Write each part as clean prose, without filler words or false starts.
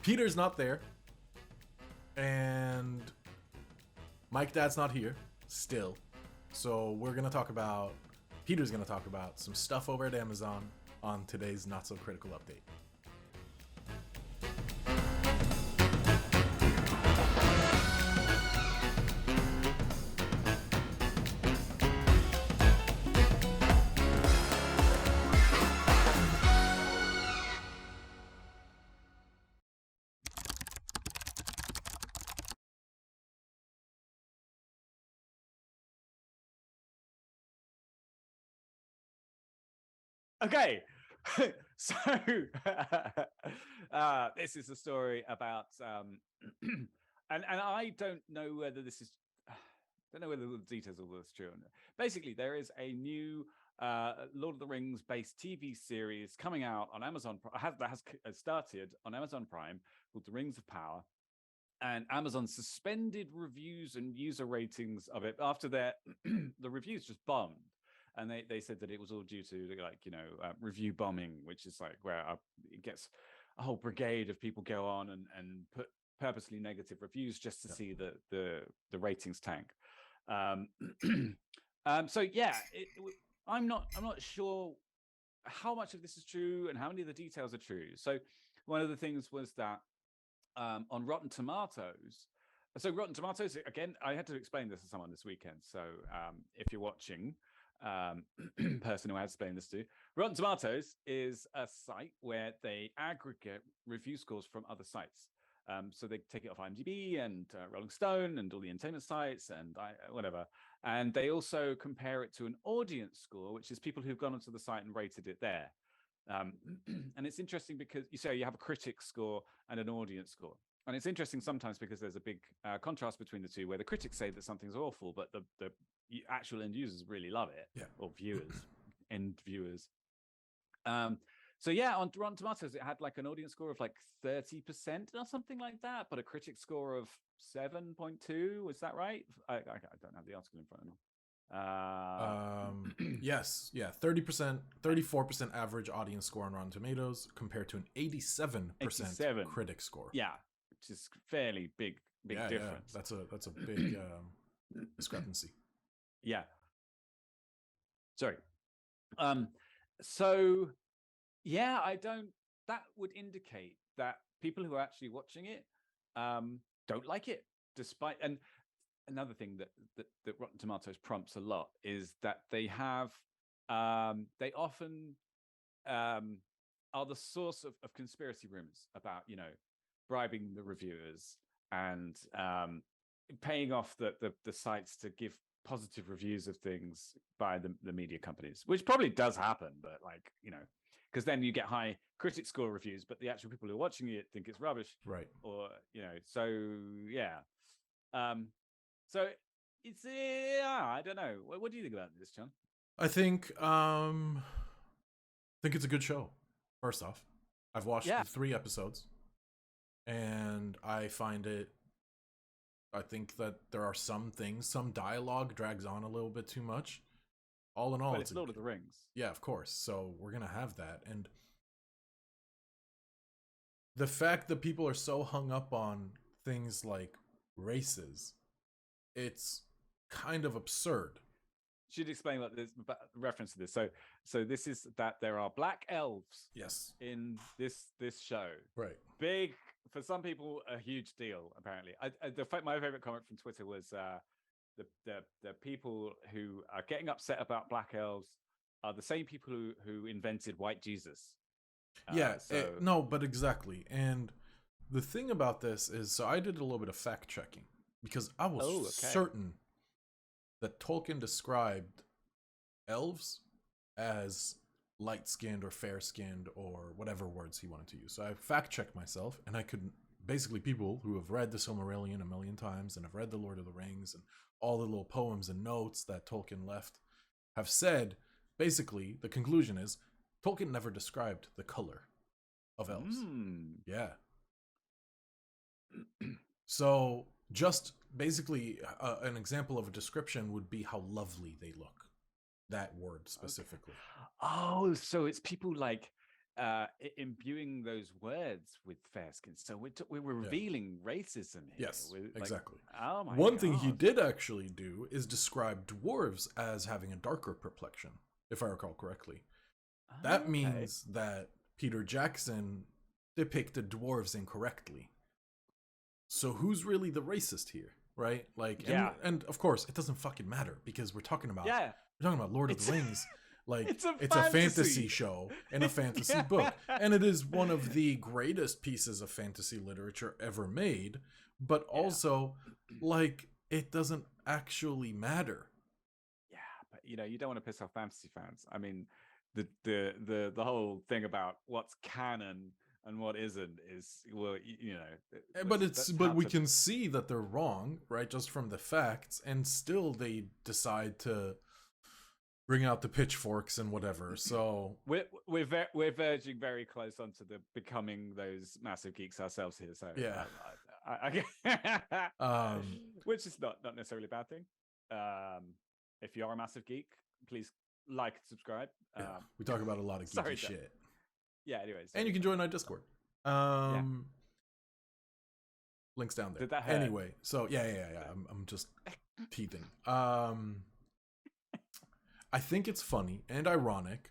Peter's not there, and Mike Dad's not here still. So Peter's gonna talk about some stuff over at Amazon on today's Not So Critical update. Okay, so this is a story about, and I don't know whether this is, don't know whether the details of all this is true. Basically, there is a new Lord of the Rings based TV series coming out on Amazon that has started on Amazon Prime called The Rings of Power. And Amazon suspended reviews and user ratings of it after the reviews just bombed. And they said that it was all due to review bombing, which is like where it gets a whole brigade of people go on and put purposely negative reviews just to see the ratings tank. So yeah, I'm not sure how much of this is true and how many of the details are true. So one of the things was that on Rotten Tomatoes. So Rotten Tomatoes, again, I had to explain this to someone this weekend. So if you're watching, person who I had to explain this to, Rotten Tomatoes is a site where they aggregate review scores from other sites. So they take it off IMDb and Rolling Stone and all the entertainment sites and whatever. And they also compare it to an audience score, which is people who've gone onto the site and rated it there. And it's interesting because you have a critic score and an audience score. And it's interesting sometimes because there's a big contrast between the two, where the critics say that something's awful, but the actual end users really love it, or end viewers. So yeah, on Rotten Tomatoes, it had like an audience score of like 30% or something like that, but a critic score of 7.2. Was that right? I don't have the article in front of me. Yes, 30%, 34% average audience score on Rotten Tomatoes compared to an 87% critic score. Yeah, which is fairly big difference. Yeah. That's a big discrepancy. Yeah. Sorry. So yeah, that would indicate that people who are actually watching it don't like it, despite. And another thing that Rotten Tomatoes prompts a lot is that they have they often are the source of conspiracy rumors about bribing the reviewers and paying off the sites to give positive reviews of things by the media companies, which probably does happen, but because then you get high critic score reviews, but the actual people who are watching it think it's rubbish, right? Or so yeah. So it's I don't know. What do you think about this, John? I think it's a good show. First off, I've watched the 3 episodes, and I think that there are some dialogue drags on a little bit too much. All in all, it's Lord of the Rings. Yeah, of course. So we're gonna have that, and the fact that people are so hung up on things like races, it's kind of absurd. Should explain what this reference to this. So this is that there are black elves. Yes. In this show. Right. Big, for some people, a huge deal. Apparently, my favorite comment from Twitter was the people who are getting upset about black elves are the same people who invented white Jesus. No, but exactly. And the thing about this is, so I did a little bit of fact checking because I was certain that Tolkien described elves as light-skinned or fair-skinned or whatever words he wanted to use. So I fact-checked myself, and I could basically, people who have read the Silmarillion a million times and have read the Lord of the Rings and all the little poems and notes that Tolkien left have said, basically, the conclusion is Tolkien never described the color of elves. Yeah. So just basically an example of a description would be how lovely they look. That word specifically. Okay. Oh, so it's people like imbuing those words with fair skin. So we're revealing racism here. Yes, exactly. Oh my One thing he did actually do is describe dwarves as having a darker complexion, if I recall correctly. That means that Peter Jackson depicted dwarves incorrectly. So who's really the racist here, right? Like, and of course, it doesn't fucking matter because we're talking about Lord of the Rings. Like, it's a fantasy show and a fantasy book. And it is one of the greatest pieces of fantasy literature ever made. But also, like, it doesn't actually matter. Yeah, but you don't want to piss off fantasy fans. I mean, the whole thing about what's canon and what isn't is, well, but we can see that they're wrong, right? Just from the facts, and still they decide to bring out the pitchforks and whatever. So we're verging very close onto the becoming those massive geeks ourselves here. So yeah, which is not necessarily a bad thing. If you are a massive geek, please like and subscribe. We talk about a lot of geeky shit. Yeah. Anyways, and you can join our Discord. Links down there. Did that hurt? Anyway, so yeah. I'm just teething. I think it's funny and ironic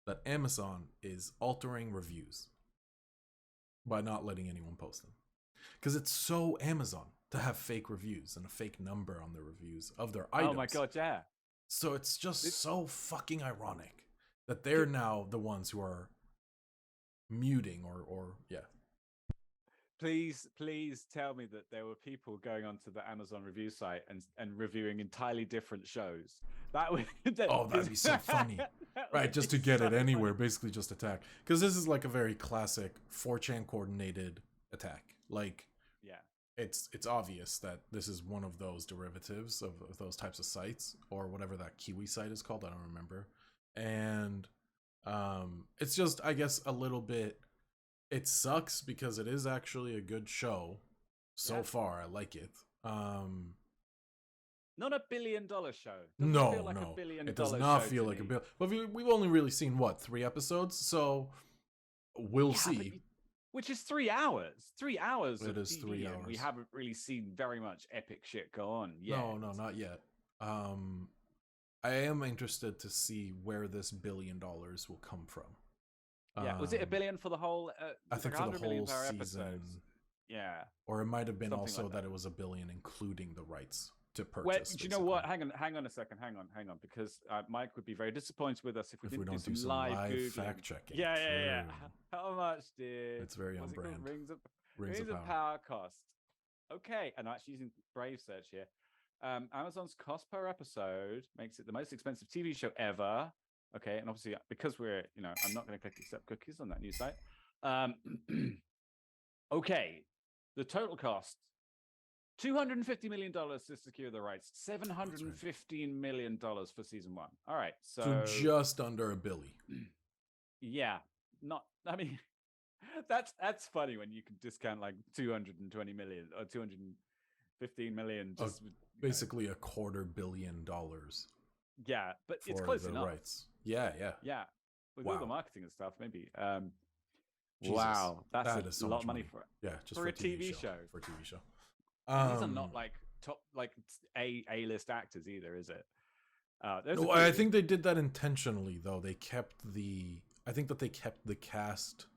that Amazon is altering reviews by not letting anyone post them. Because it's so Amazon to have fake reviews and a fake number on their reviews of their items. Oh my god, yeah. So it's just so fucking ironic that they're now the ones who are muting or. Please tell me that there were people going onto the Amazon review site and reviewing entirely different shows. That'd be so funny. Right, just to get it anywhere, basically just attack. Because this is like a very classic 4chan coordinated attack. Like, it's obvious that this is one of those derivatives of those types of sites, or whatever that Kiwi site is called, I don't remember. And it's just, I guess, a little bit. It sucks because it is actually a good show so far. I like it. Not $1 billion show. No. It does not feel like a billion. But we've only really seen 3 episodes, so we'll see. Which is 3 hours. 3 hours. It is 3 hours. We haven't really seen very much epic shit go on yet. No, not yet. I am interested to see where this $1 billion will come from. Was it $1 billion for the whole? I think for the whole season. Episode. Yeah. Or it might have been something also like that it was $1 billion, including the rights to purchase. Do you know what? Hang on a second. Hang on, because Mike would be very disappointed with us if we didn't do some live fact checking. Yeah. How much did? It's very on brand. Rings of Power cost. Okay, and I'm actually using Brave search here. Amazon's cost per episode makes it the most expensive TV show ever. Okay, and obviously because we're, I'm not going to click accept cookies on that news site. Okay, the total cost, $250 million to secure the rights, $715 million for season 1. All right, so just under $1 billion. Yeah, that's funny when you can discount like 220 million or 215 million. Just basically $250 million. Yeah, but it's close enough. Rights. Yeah. With all the marketing and stuff, maybe. Wow, that's a lot of money for it. Yeah, just for a TV show. For a TV show. These are not like top, like A-list actors either, is it? No, I think they did that intentionally, though. I think that they kept the cast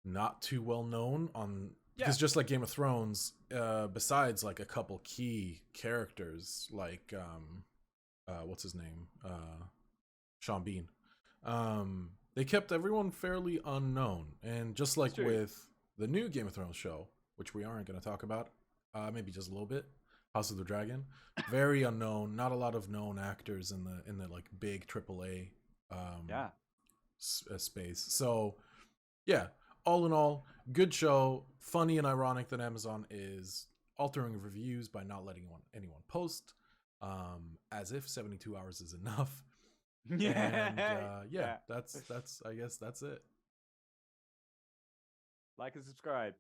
not too well known on. Because just like Game of Thrones, besides like a couple key characters, like what's his name, Sean Bean, they kept everyone fairly unknown. And just like with the new Game of Thrones show, which we aren't going to talk about, maybe just a little bit, House of the Dragon, very unknown, not a lot of known actors in the like big AAA space. So yeah, all in all, good show. Funny and ironic that Amazon is altering reviews by not letting anyone post, as if 72 hours is enough. That's I guess that's it. Like and subscribe.